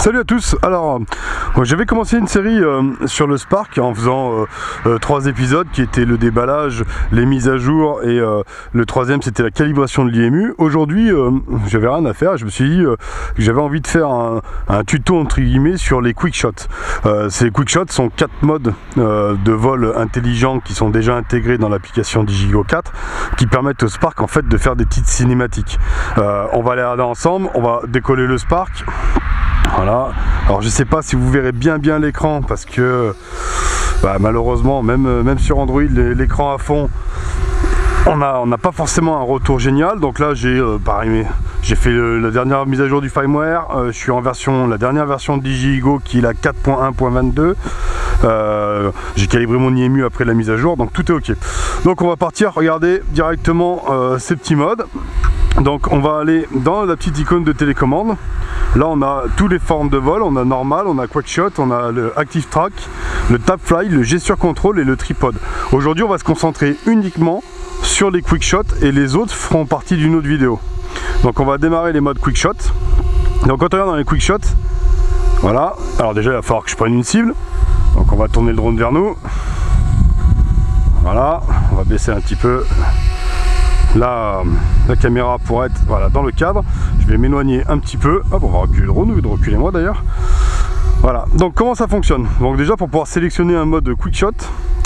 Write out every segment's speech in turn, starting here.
Salut à tous. Alors, j'avais commencé une série sur le Spark en faisant 3 épisodes qui étaient le déballage, les mises à jour et le troisième c'était la calibration de l'IMU. Aujourd'hui, j'avais rien à faire. Je me suis dit que j'avais envie de faire un tuto entre guillemets sur les quick shots. Ces quick shots sont 4 modes de vol intelligents qui sont déjà intégrés dans l'application Digigo 4 qui permettent au Spark en fait de faire des petites cinématiques. On va les regarder ensemble. On va décoller le Spark. Voilà, alors je sais pas si vous verrez bien l'écran parce que malheureusement même sur Android l'écran à fond on n'a pas forcément un retour génial. Donc là j'ai fait la dernière mise à jour du firmware, je suis en la dernière version de Digigo qui est la 4.1.22. J'ai calibré mon IMU après la mise à jour, donc tout est ok. Donc on va partir regarder directement ces petits modes. Donc on va aller dans la petite icône de télécommande. Là on a toutes les formes de vol, on a normal, on a quickshot, on a le active track, le tap fly, le gesture control et le tripod. Aujourd'hui on va se concentrer uniquement sur les quickshots et les autres feront partie d'une autre vidéo. Donc on va démarrer les modes quickshot. Donc quand on regarde dans les quickshots, voilà, alors déjà il va falloir que je prenne une cible. Donc on va tourner le drone vers nous. Voilà, on va baisser un petit peu la caméra pour être dans le cadre. Je vais m'éloigner un petit peu. Hop, on va reculer le drone, ou de reculer moi d'ailleurs. Voilà, donc comment ça fonctionne? Donc déjà pour pouvoir sélectionner un mode quick shot,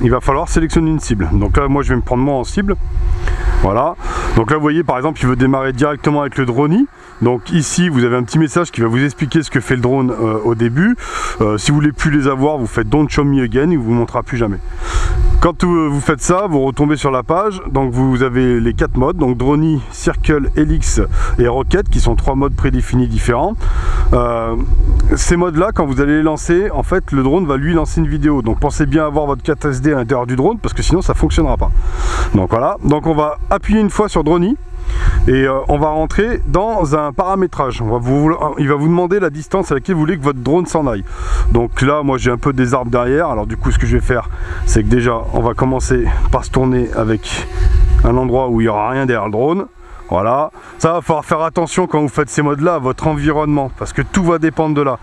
il va falloir sélectionner une cible. Donc là moi je vais me prendre moi en cible. Voilà, donc là vous voyez par exemple il veut démarrer directement avec le drone. Donc ici vous avez un petit message qui va vous expliquer ce que fait le drone au début. Si vous voulez plus les avoir, vous faites Don't Show Me Again, il vous montrera plus jamais. Quand vous faites ça, vous retombez sur la page, donc vous avez les 4 modes, donc Drone, Circle, Helix et Rocket, qui sont 3 modes prédéfinis différents. Ces modes là, quand vous allez les lancer, en fait le drone va lui lancer une vidéo, donc pensez bien avoir votre carte SD à l'intérieur du drone, parce que sinon ça fonctionnera pas. Donc voilà, donc on va appuyer une fois sur Drone, et on va rentrer dans un paramétrage. Il va vous demander la distance à laquelle vous voulez que votre drone s'en aille. Donc là moi j'ai un peu des arbres derrière, alors du coup ce que je vais faire c'est que déjà on va commencer par se tourner avec un endroit où il n'y aura rien derrière le drone. Voilà, ça va falloir faire attention quand vous faites ces modes là à votre environnement, parce que tout va dépendre de là.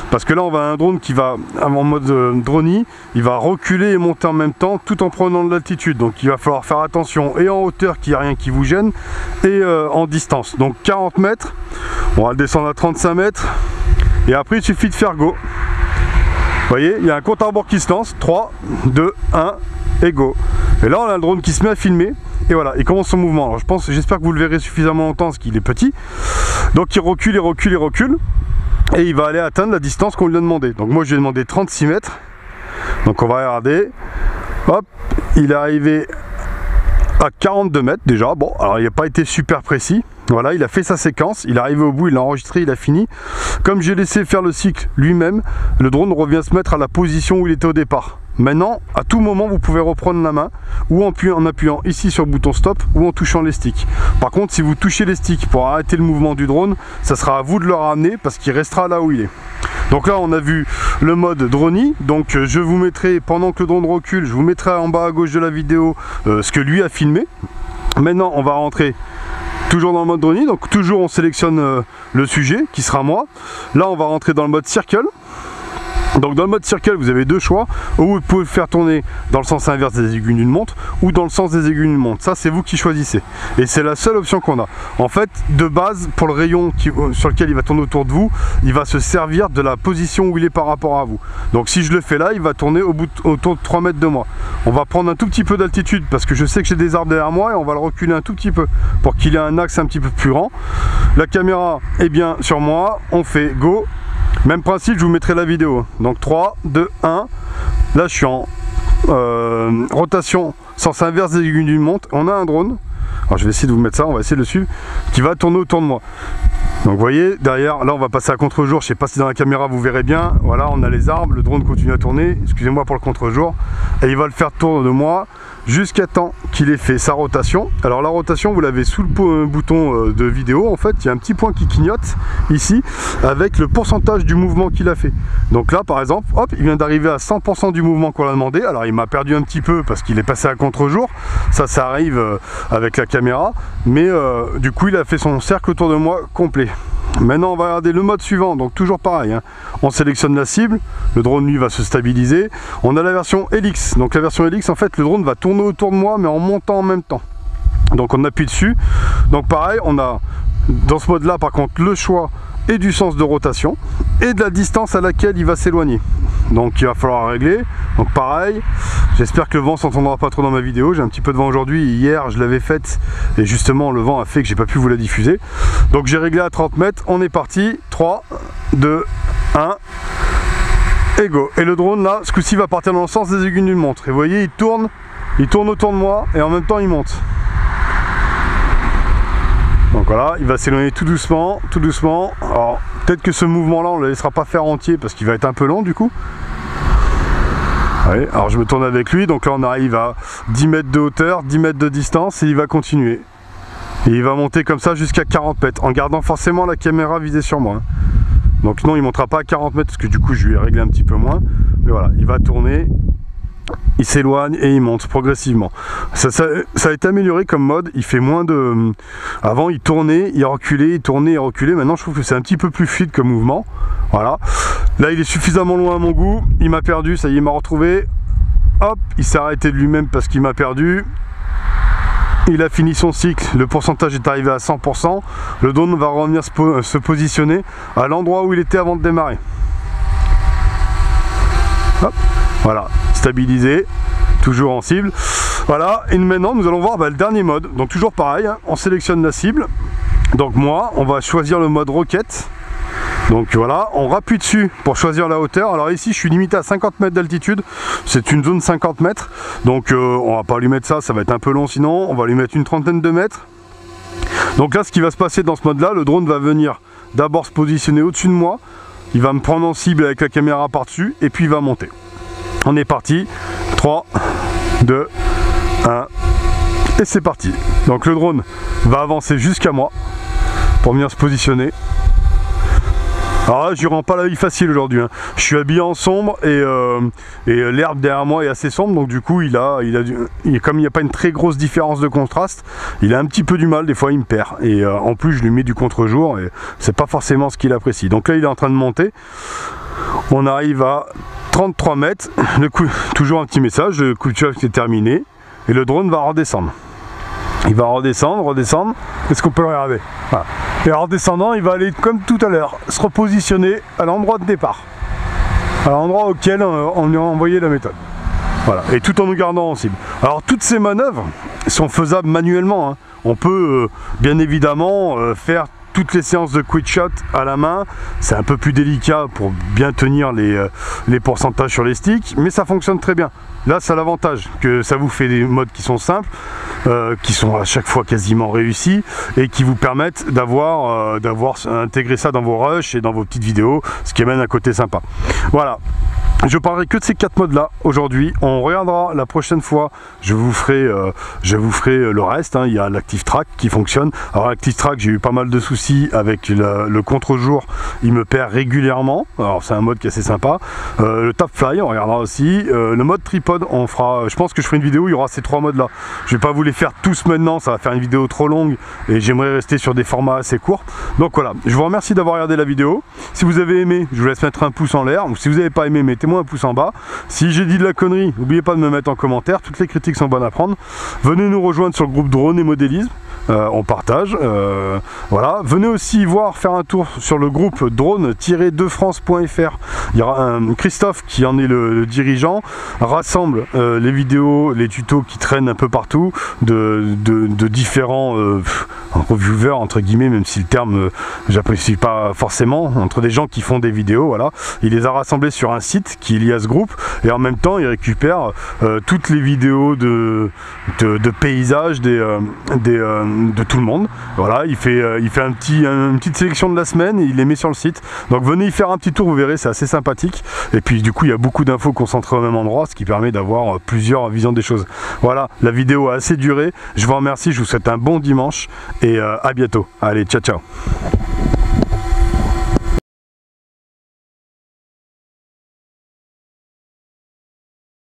Parce que là on va un drone qui va en mode drone, il va reculer et monter en même temps tout en prenant de l'altitude. Donc il va falloir faire attention et en hauteur qu'il n'y a rien qui vous gêne et en distance. Donc 40 mètres, on va le descendre à 35 mètres et après il suffit de faire go. Vous voyez, il y a un compte à rebours qui se lance, 3, 2, 1 et go. Et là on a le drone qui se met à filmer. Et voilà, il commence son mouvement. Alors j'espère que vous le verrez suffisamment longtemps parce qu'il est petit. Donc il recule, il recule, il recule. Et il va aller atteindre la distance qu'on lui a demandé. Donc moi je lui ai demandé 36 mètres. Donc on va regarder. Hop, il est arrivé à 42 mètres déjà. Bon, alors il n'a pas été super précis. Voilà, il a fait sa séquence, il est arrivé au bout, il a enregistré, il a fini. Comme j'ai laissé faire le cycle lui-même, le drone revient se mettre à la position où il était au départ. Maintenant, à tout moment, vous pouvez reprendre la main ou en appuyant ici sur le bouton stop ou en touchant les sticks. Par contre, si vous touchez les sticks pour arrêter le mouvement du drone, ça sera à vous de le ramener parce qu'il restera là où il est. Donc là, on a vu le mode drone. Donc je vous mettrai, pendant que le drone recule, je vous mettrai en bas à gauche de la vidéo ce que lui a filmé. Maintenant, on va rentrer toujours dans le mode drone. Donc toujours, on sélectionne le sujet qui sera moi. Là, on va rentrer dans le mode circle. Donc dans le mode circle vous avez deux choix, où vous pouvez faire tourner dans le sens inverse des aiguilles d'une montre ou dans le sens des aiguilles d'une montre. Ça c'est vous qui choisissez et c'est la seule option qu'on a. En fait de base pour le rayon sur lequel il va tourner autour de vous, il va se servir de la position où il est par rapport à vous. Donc si je le fais là, il va tourner autour de 3 mètres de moi. On va prendre un tout petit peu d'altitude parce que je sais que j'ai des arbres derrière moi et on va le reculer un tout petit peu pour qu'il ait un axe un petit peu plus grand. La caméra est bien sur moi, on fait go. Même principe, je vous mettrai la vidéo. Donc 3, 2, 1. Là, je suis en rotation sens inverse des aiguilles d'une montre. On a un drone. Alors, je vais essayer de vous mettre ça. On va essayer de le suivre. Qui va tourner autour de moi. Donc, vous voyez, derrière, là, on va passer à contre-jour. Je ne sais pas si dans la caméra, vous verrez bien. Voilà, on a les arbres. Le drone continue à tourner. Excusez-moi pour le contre-jour. Et il va le faire tourner de moi jusqu'à temps qu'il ait fait sa rotation. Alors la rotation vous l'avez sous le bouton de vidéo, en fait il y a un petit point qui clignote ici avec le pourcentage du mouvement qu'il a fait. Donc là par exemple, hop, il vient d'arriver à 100% du mouvement qu'on a demandé. Alors il m'a perdu un petit peu parce qu'il est passé à contre-jour, ça arrive avec la caméra, mais du coup il a fait son cercle autour de moi complet. Maintenant on va regarder le mode suivant, donc toujours pareil, hein. On sélectionne la cible, le drone lui va se stabiliser. On a la version Helix, donc la version Helix en fait le drone va tourner autour de moi mais en montant en même temps. Donc on appuie dessus, donc pareil on a dans ce mode là par contre le choix et du sens de rotation et de la distance à laquelle il va s'éloigner. Donc il va falloir régler, donc pareil, j'espère que le vent s'entendra pas trop dans ma vidéo, j'ai un petit peu de vent aujourd'hui, hier je l'avais faite et justement le vent a fait que j'ai pas pu vous la diffuser. Donc j'ai réglé à 30 mètres, on est parti, 3, 2, 1, et go. Et le drone là, ce coup-ci va partir dans le sens des aiguilles d'une montre, et vous voyez il tourne autour de moi et en même temps il monte. Donc voilà, il va s'éloigner tout doucement, tout doucement. Alors peut-être que ce mouvement là on ne le laissera pas faire entier parce qu'il va être un peu long du coup. Ouais, alors je me tourne avec lui, donc là on arrive à 10 mètres de hauteur, 10 mètres de distance et il va continuer. Et il va monter comme ça jusqu'à 40 mètres en gardant forcément la caméra visée sur moi. Donc non, il ne montera pas à 40 mètres parce que du coup je lui ai réglé un petit peu moins. Mais voilà, il va tourner. Il s'éloigne et il monte progressivement. Ça a été amélioré comme mode, il fait moins de... Avant il tournait, il reculait, il tournait, il reculait. Maintenant je trouve que c'est un petit peu plus fluide comme mouvement. Voilà. Là il est suffisamment loin à mon goût, il m'a perdu, ça y est, il m'a retrouvé. Hop, il s'est arrêté de lui-même parce qu'il m'a perdu. Il a fini son cycle, le pourcentage est arrivé à 100%. Le drone va revenir se positionner à l'endroit où il était avant de démarrer. Hop. Voilà, stabilisé, toujours en cible. Voilà, et maintenant nous allons voir le dernier mode. Donc toujours pareil, hein, on sélectionne la cible. Donc moi, on va choisir le mode roquette. Donc voilà, on rappuie dessus pour choisir la hauteur. Alors ici, je suis limité à 50 mètres d'altitude. C'est une zone 50 mètres. Donc on va pas lui mettre ça va être un peu long sinon. On va lui mettre une trentaine de mètres. Donc là, ce qui va se passer dans ce mode-là, le drone va venir d'abord se positionner au-dessus de moi. Il va me prendre en cible avec la caméra par-dessus et puis il va monter. On est parti, 3, 2, 1, et c'est parti. Donc le drone va avancer jusqu'à moi pour venir se positionner. Alors là, je lui rends pas la vie facile aujourd'hui, hein. Je suis habillé en sombre et l'herbe derrière moi est assez sombre, donc du coup comme il n'y a pas une très grosse différence de contraste, il a un petit peu du mal, des fois il me perd. Et en plus je lui mets du contre-jour et c'est pas forcément ce qu'il apprécie. Donc là il est en train de monter. On arrive à 33 mètres, toujours un petit message, le coup de chauffe est terminé et le drone va redescendre. Il va redescendre, est-ce qu'on peut le regarder? Voilà. Et en redescendant, il va aller comme tout à l'heure, se repositionner à l'endroit de départ, à l'endroit auquel on lui a envoyé la méthode. Voilà, et tout en nous gardant en cible. Alors toutes ces manœuvres sont faisables manuellement, hein. On peut bien évidemment faire toutes les séances de quick shot à la main, c'est un peu plus délicat pour bien tenir les pourcentages sur les sticks, mais ça fonctionne très bien. Là, c'est l'avantage que ça vous fait des modes qui sont simples, qui sont à chaque fois quasiment réussis et qui vous permettent d'avoir intégré ça dans vos rushs et dans vos petites vidéos, ce qui amène un côté sympa. Voilà. Je parlerai que de ces 4 modes là aujourd'hui. On regardera la prochaine fois, je vous ferai le reste, hein. Il y a l'Active Track qui fonctionne. Alors l'Active Track, j'ai eu pas mal de soucis avec le contre-jour, il me perd régulièrement. Alors c'est un mode qui est assez sympa. Le Top Fly, on regardera aussi. Le mode tripod, je pense que je ferai une vidéo où il y aura ces 3 modes là. Je vais pas vous les faire tous maintenant, ça va faire une vidéo trop longue et j'aimerais rester sur des formats assez courts. Donc voilà, je vous remercie d'avoir regardé la vidéo. Si vous avez aimé, je vous laisse mettre un pouce en l'air, ou si vous n'avez pas aimé, mettez-moi un pouce en bas. Si j'ai dit de la connerie, n'oubliez pas de me mettre en commentaire, toutes les critiques sont bonnes à prendre. Venez nous rejoindre sur le groupe Drone et Modélisme, on partage, voilà. Venez aussi faire un tour sur le groupe drone-2france.fr. Il y aura Christophe qui en est le dirigeant, rassemble les vidéos, les tutos qui traînent un peu partout de différents reviewers entre guillemets, même si le terme j'apprécie pas forcément, entre des gens qui font des vidéos, voilà. Il les a rassemblés sur un site qui est lié à ce groupe et en même temps il récupère toutes les vidéos de paysages de tout le monde. Voilà, il fait une petite sélection de la semaine et il les met sur le site. Donc venez y faire un petit tour, vous verrez, c'est assez sympathique. Et puis du coup il y a beaucoup d'infos concentrées au même endroit, ce qui permet d'avoir plusieurs visions des choses. Voilà, la vidéo a assez duré. Je vous remercie, je vous souhaite un bon dimanche et à bientôt. Allez, ciao ciao.